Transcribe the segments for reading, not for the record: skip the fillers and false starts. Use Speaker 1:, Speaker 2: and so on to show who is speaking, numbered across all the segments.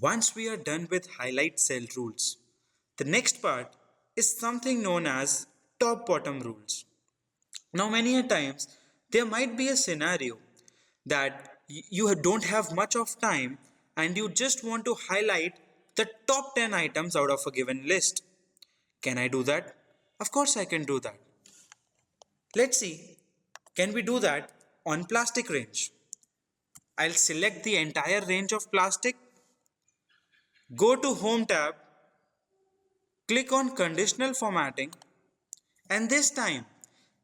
Speaker 1: Once we are done with highlight cell rules, the next part is something known as top bottom rules. Now, many a times there might be a scenario that you don't have much of time and you just want to highlight the top 10 items out of a given list. Can I do that? Of course, I can do that. Let's see, can we do that on plastic range? I'll select the entire range of plastic, go to Home tab, click on Conditional Formatting, and this time,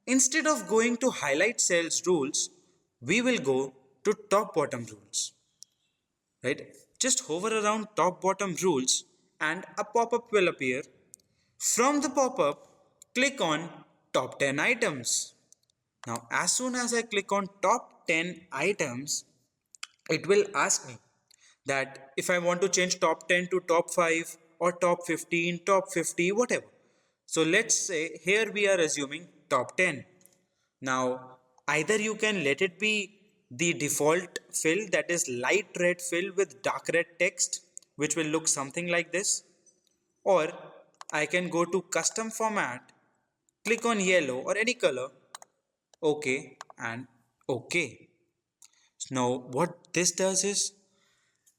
Speaker 1: instead of going to Highlight Cells rules, we will go to Top Bottom rules. Right? Just hover around Top Bottom rules and a pop-up will appear. From the pop-up, click on Top 10 items. Now, as soon as I click on Top 10 items, it will ask me that if I want to change top 10 to top 5 or top 15, top 50, whatever. So let's say here we are assuming top 10. Now, either you can let it be the default fill, that is light red fill with dark red text, which will look something like this, or I can go to custom format, click on yellow or any color, OK and OK. Now what this does is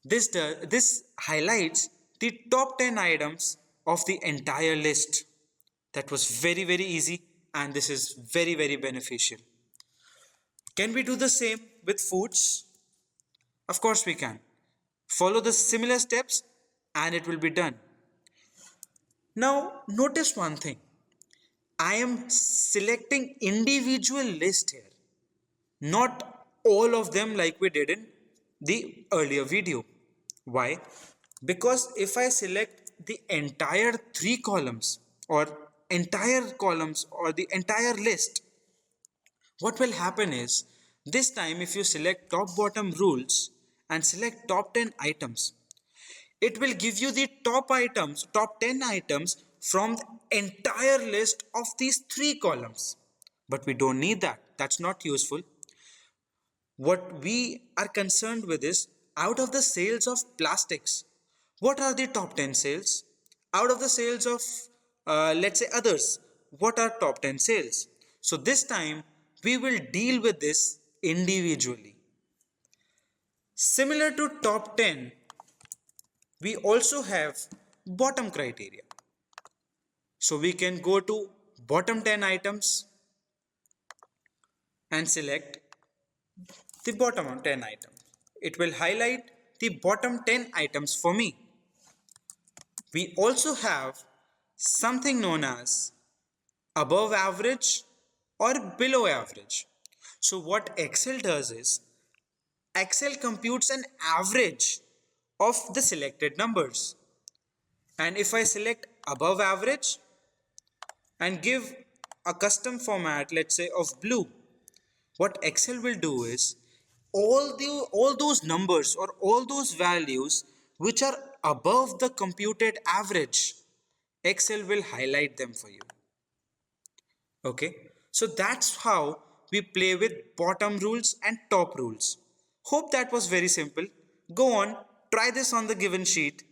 Speaker 1: this highlights the top 10 items of the entire list. That was very easy and this is very beneficial. Can we do the same with foods? Of course we can. Follow the similar steps and it will be done. Now notice one thing. I am selecting individual list here, not all of them like we did in the earlier video. Why? Because if I select the entire three columns or the entire list, what will happen is this time if you select top bottom rules and select top 10 items, it will give you the top 10 items from the entire list of these three columns. But we don't need that. That's not useful. What we are concerned with is out of the sales of plastics, what are the top 10 sales? Out of the sales of, let's say, others, what are top 10 sales? So this time we will deal with this individually. Similar to top 10, we also have bottom criteria. So we can go to bottom 10 items and select the bottom 10 items. It will highlight the bottom 10 items for me. We also have something known as above average or below average. So what Excel does is Excel computes an average of the selected numbers. And if I select above average and give a custom format, let's say of blue, what Excel will do is all those numbers or all those values which are above the computed average, Excel will highlight them for you. Okay, so that's how we play with bottom rules and top rules. Hope that was very simple. Go on, try this on the given sheet.